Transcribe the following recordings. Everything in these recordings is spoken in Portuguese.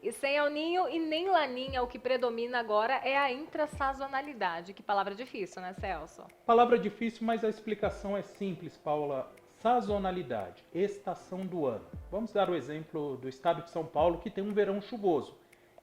E sem El Ninho e nem Laninha, o que predomina agora é a intrasazonalidade. Que palavra difícil, né, Celso? Palavra difícil, mas a explicação é simples, Paula. Sazonalidade, estação do ano. Vamos dar o exemplo do estado de São Paulo, que tem um verão chuvoso.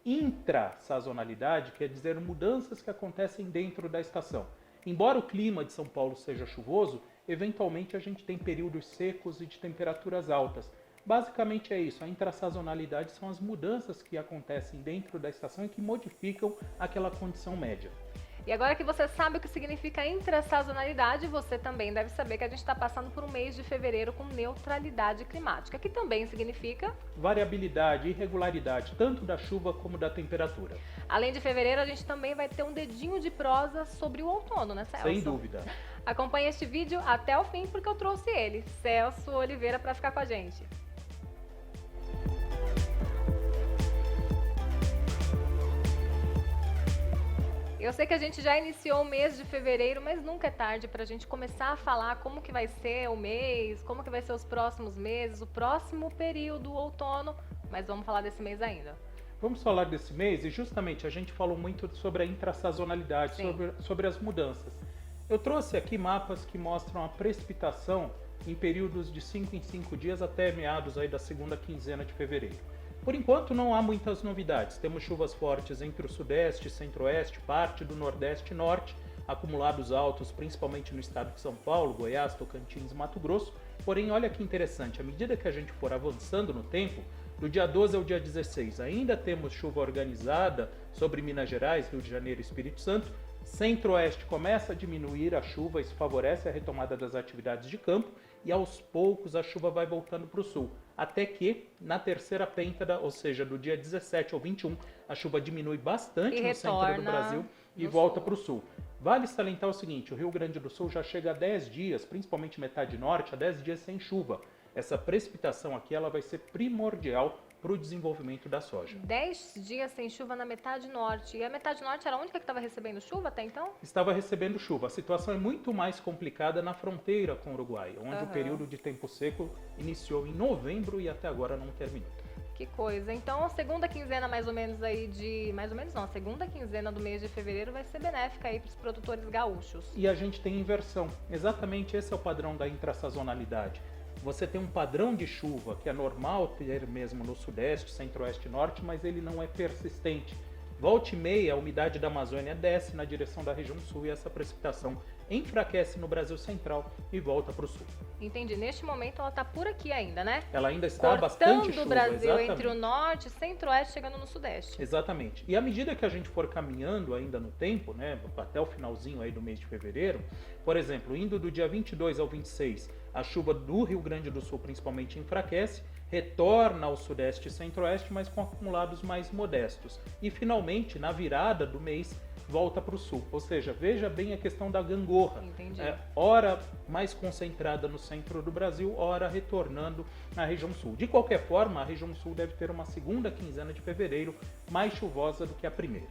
Intrasazonalidade quer dizer mudanças que acontecem dentro da estação. Embora o clima de São Paulo seja chuvoso, eventualmente a gente tem períodos secos e de temperaturas altas. Basicamente é isso, a intrasazonalidade são as mudanças que acontecem dentro da estação e que modificam aquela condição média. E agora que você sabe o que significa intrasazonalidade, você também deve saber que a gente está passando por um mês de fevereiro com neutralidade climática, que também significa Variabilidade, irregularidade, tanto da chuva como da temperatura. além de fevereiro, a gente também vai ter um dedinho de prosa sobre o outono, né, Celso? Sem dúvida. Acompanhe este vídeo até o fim porque eu trouxe ele, Celso Oliveira, para ficar com a gente. Eu sei que a gente já iniciou o mês de fevereiro, mas nunca é tarde para a gente começar a falar como que vai ser o mês, como que vai ser os próximos meses, o próximo período, o outono, mas vamos falar desse mês ainda. Vamos falar desse mês e justamente a gente falou muito sobre a intrasazonalidade, Sim. sobre as mudanças. Eu trouxe aqui mapas que mostram a precipitação em períodos de 5 em 5 dias até meados aí da segunda quinzena de fevereiro. Por enquanto não há muitas novidades. Temos chuvas fortes entre o sudeste, centro-oeste, parte do nordeste e norte, acumulados altos principalmente no estado de São Paulo, Goiás, Tocantins e Mato Grosso. Porém, olha que interessante, à medida que a gente for avançando no tempo, do dia 12 ao dia 16, ainda temos chuva organizada sobre Minas Gerais, Rio de Janeiro e Espírito Santo. Centro-oeste começa a diminuir a chuva, isso favorece a retomada das atividades de campo e aos poucos a chuva vai voltando para o sul. Até que na terceira pêntada, ou seja, do dia 17 ao 21, a chuva diminui bastante no centro do Brasil e volta para o sul. Vale salientar o seguinte, o Rio Grande do Sul já chega a 10 dias, principalmente metade norte, a 10 dias sem chuva. Essa precipitação aqui ela vai ser primordial para o desenvolvimento da soja. 10 dias sem chuva na metade norte. E a metade norte era a única que estava recebendo chuva até então? Estava recebendo chuva. A situação é muito mais complicada na fronteira com o Uruguai, onde o período de tempo seco iniciou em novembro e até agora não terminou. Que coisa. Então, a segunda quinzena mais ou menos aí de... Mais ou menos não, a segunda quinzena do mês de fevereiro vai ser benéfica aí para os produtores gaúchos. E a gente tem inversão. Exatamente esse é o padrão da intrasazonalidade. Você tem um padrão de chuva que é normal ter mesmo no sudeste, centro-oeste e norte, mas ele não é persistente. Volta e meia, a umidade da Amazônia desce na direção da região sul e essa precipitação enfraquece no Brasil central e volta para o sul. Entendi. Neste momento ela está por aqui ainda, né? Ela ainda está bastante chuva. Cortando o Brasil exatamente. entre o norte, centro-oeste, chegando no sudeste. Exatamente. E à medida que a gente for caminhando ainda no tempo, né, até o finalzinho aí do mês de fevereiro, por exemplo, indo do dia 22 ao 26, a chuva do Rio Grande do Sul principalmente enfraquece, retorna ao sudeste e centro-oeste, mas com acumulados mais modestos. E finalmente, na virada do mês, volta para o sul. Ou seja, veja bem a questão da gangorra. Entendi. Ora mais concentrada no centro do Brasil, ora retornando na região sul. De qualquer forma, a região sul deve ter uma segunda quinzena de fevereiro mais chuvosa do que a primeira.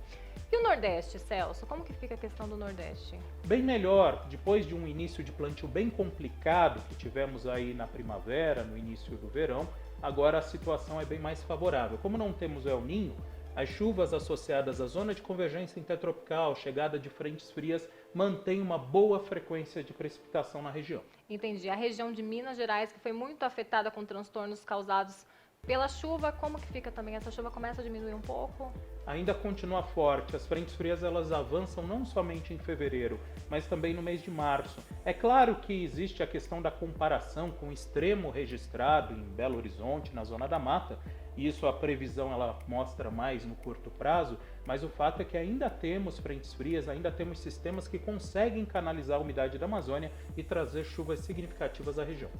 E o Nordeste, Celso? Como que fica a questão do Nordeste? Bem melhor, depois de um início de plantio bem complicado que tivemos aí na primavera, no início do verão, agora a situação é bem mais favorável. Como não temos El Ninho, as chuvas associadas à zona de convergência intertropical, chegada de frentes frias, mantêm uma boa frequência de precipitação na região. Entendi. A região de Minas Gerais, que foi muito afetada com transtornos causados pela chuva, como que fica também? Essa chuva começa a diminuir um pouco? Ainda continua forte, as frentes frias elas avançam não somente em fevereiro, mas também no mês de março. É claro que existe a questão da comparação com o extremo registrado em Belo Horizonte, na zona da mata, e isso a previsão ela mostra mais no curto prazo, mas o fato é que ainda temos frentes frias, ainda temos sistemas que conseguem canalizar a umidade da Amazônia e trazer chuvas significativas à região.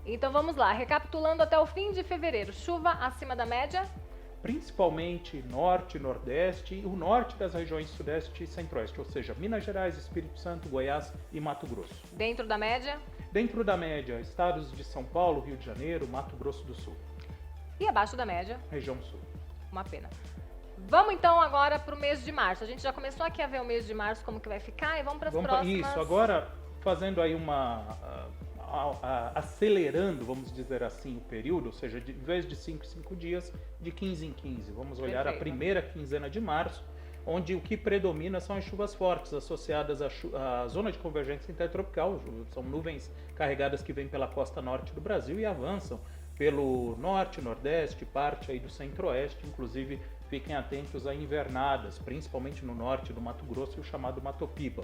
Então vamos lá, recapitulando até o fim de fevereiro, chuva acima da média? Principalmente norte, nordeste e o norte das regiões sudeste e centro-oeste, ou seja, Minas Gerais, Espírito Santo, Goiás e Mato Grosso. Dentro da média? Dentro da média, estados de São Paulo, Rio de Janeiro, Mato Grosso do Sul. E abaixo da média? Região sul. Uma pena. Vamos então agora para o mês de março. A gente já começou aqui a ver o mês de março, como que vai ficar, e vamos para as próximas. Isso, agora fazendo aí acelerando, vamos dizer assim, o período, ou seja, em vez de 5 em 5 dias, de 15 em 15. Vamos olhar a primeira quinzena de março, onde o que predomina são as chuvas fortes associadas à zona de convergência intertropical. São nuvens carregadas que vêm pela costa norte do Brasil e avançam pelo norte, nordeste, parte aí do centro-oeste. Inclusive, fiquem atentos a invernadas, principalmente no norte do Mato Grosso e o chamado Mato Piba.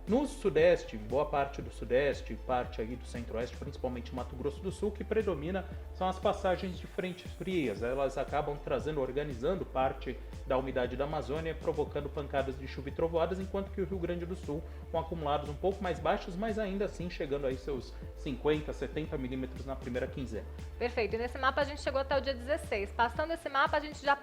No sudeste, boa parte do sudeste, parte aí do centro-oeste, principalmente Mato Grosso do Sul, que predomina são as passagens de frentes frias. Elas acabam organizando parte da umidade da Amazônia, provocando pancadas de chuva e trovoadas, enquanto que o Rio Grande do Sul, com acumulados um pouco mais baixos, mas ainda assim chegando aí seus 50, 70 milímetros na primeira quinzena. Perfeito. E nesse mapa a gente chegou até o dia 16. Passando esse mapa, a gente já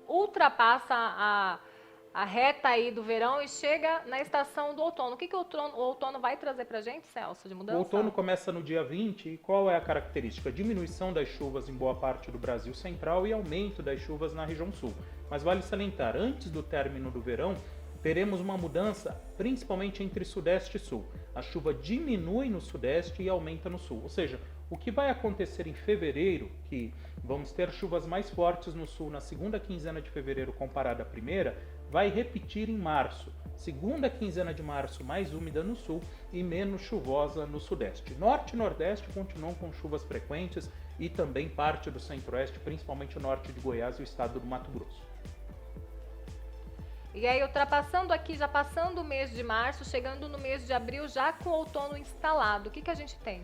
ultrapassa a reta aí do verão e chega na estação do outono. O que o outono vai trazer pra gente, Celso, de mudança? O outono começa no dia 20 e qual é a característica? Diminuição das chuvas em boa parte do Brasil central e aumento das chuvas na região sul. Mas vale salientar, antes do término do verão, teremos uma mudança principalmente entre sudeste e sul. A chuva diminui no sudeste e aumenta no sul. Ou seja, o que vai acontecer em fevereiro, que vamos ter chuvas mais fortes no sul na segunda quinzena de fevereiro comparada à primeira, vai repetir em março. Segunda quinzena de março mais úmida no sul e menos chuvosa no sudeste. Norte e nordeste continuam com chuvas frequentes e também parte do centro-oeste, principalmente o norte de Goiás e o estado do Mato Grosso. E aí, ultrapassando aqui, já passando o mês de março, chegando no mês de abril, já com o outono instalado, o que a gente tem?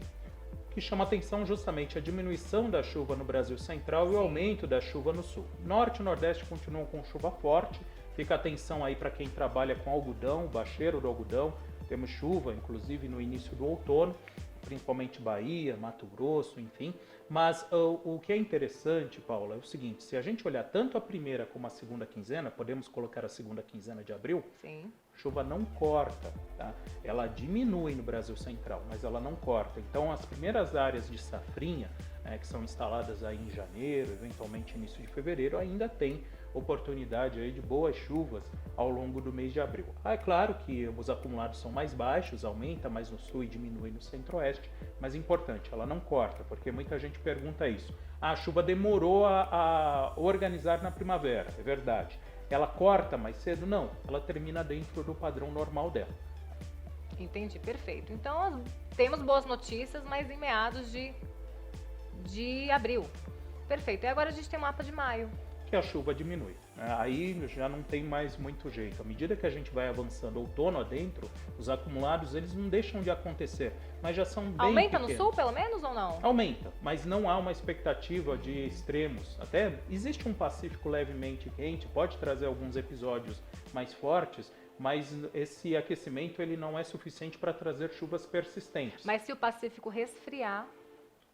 Que chama atenção justamente a diminuição da chuva no Brasil central e o aumento da chuva no sul. Norte e nordeste continuam com chuva forte. Fica atenção aí para quem trabalha com algodão, bacheiro do algodão. Temos chuva, inclusive, no início do outono, principalmente Bahia, Mato Grosso, enfim. Mas o que é interessante, Paula, é o seguinte: se a gente olhar tanto a primeira como a segunda quinzena, podemos colocar a segunda quinzena de abril, sim, chuva não corta, tá? Ela diminui no Brasil central, mas ela não corta. Então, as primeiras áreas de safrinha, que são instaladas aí em janeiro, eventualmente início de fevereiro, ainda tem oportunidade aí de boas chuvas ao longo do mês de abril. É claro que os acumulados são mais baixos, aumenta mais no sul e diminui no centro-oeste, mas importante, ela não corta, porque muita gente pergunta isso. A chuva demorou a organizar na primavera, é verdade. Ela corta mais cedo? Não, ela termina dentro do padrão normal dela. Entendi, perfeito. Então, temos boas notícias, mas em meados de abril. Perfeito. E agora a gente tem o mapa de maio. Que a chuva diminui. Aí já não tem mais muito jeito. À medida que a gente vai avançando outono adentro, os acumulados eles não deixam de acontecer, mas já são bem Aumenta pequenos. no sul, pelo menos, ou não? Aumenta, mas não há uma expectativa de extremos. Até existe um Pacífico levemente quente, pode trazer alguns episódios mais fortes, mas esse aquecimento ele não é suficiente para trazer chuvas persistentes. Mas se o Pacífico resfriar,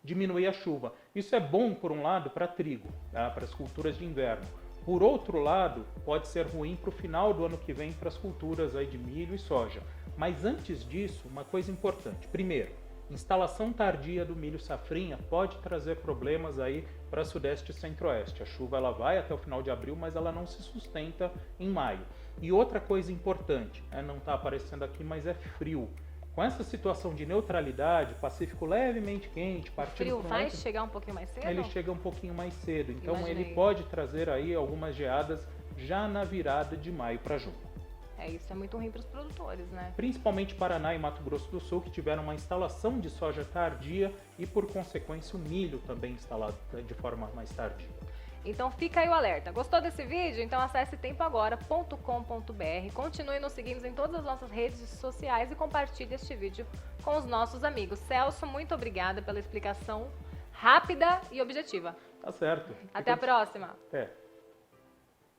diminuir a chuva. Isso é bom, por um lado, para trigo, tá? Para as culturas de inverno. Por outro lado, pode ser ruim para o final do ano que vem para as culturas aí de milho e soja. Mas antes disso, uma coisa importante. Primeiro, instalação tardia do milho safrinha pode trazer problemas aí para sudeste e centro-oeste. A chuva ela vai até o final de abril, mas ela não se sustenta em maio. E outra coisa importante, não está aparecendo aqui, mas é frio. Com essa situação de neutralidade, Pacífico levemente quente, partindo frio para o vai norte, chegar um pouquinho mais cedo? ele chega um pouquinho mais cedo. Então Imaginei. ele pode trazer aí algumas geadas já na virada de maio para junho. Isso é muito ruim para os produtores, né? Principalmente Paraná e Mato Grosso do Sul, que tiveram uma instalação de soja tardia e, por consequência, o milho também instalado de forma mais tardia. Então fica aí o alerta. Gostou desse vídeo? Então acesse tempoagora.com.br, continue nos seguindo em todas as nossas redes sociais e compartilhe este vídeo com os nossos amigos. Celso, muito obrigada pela explicação rápida e objetiva. Tá certo. Até a próxima. Até.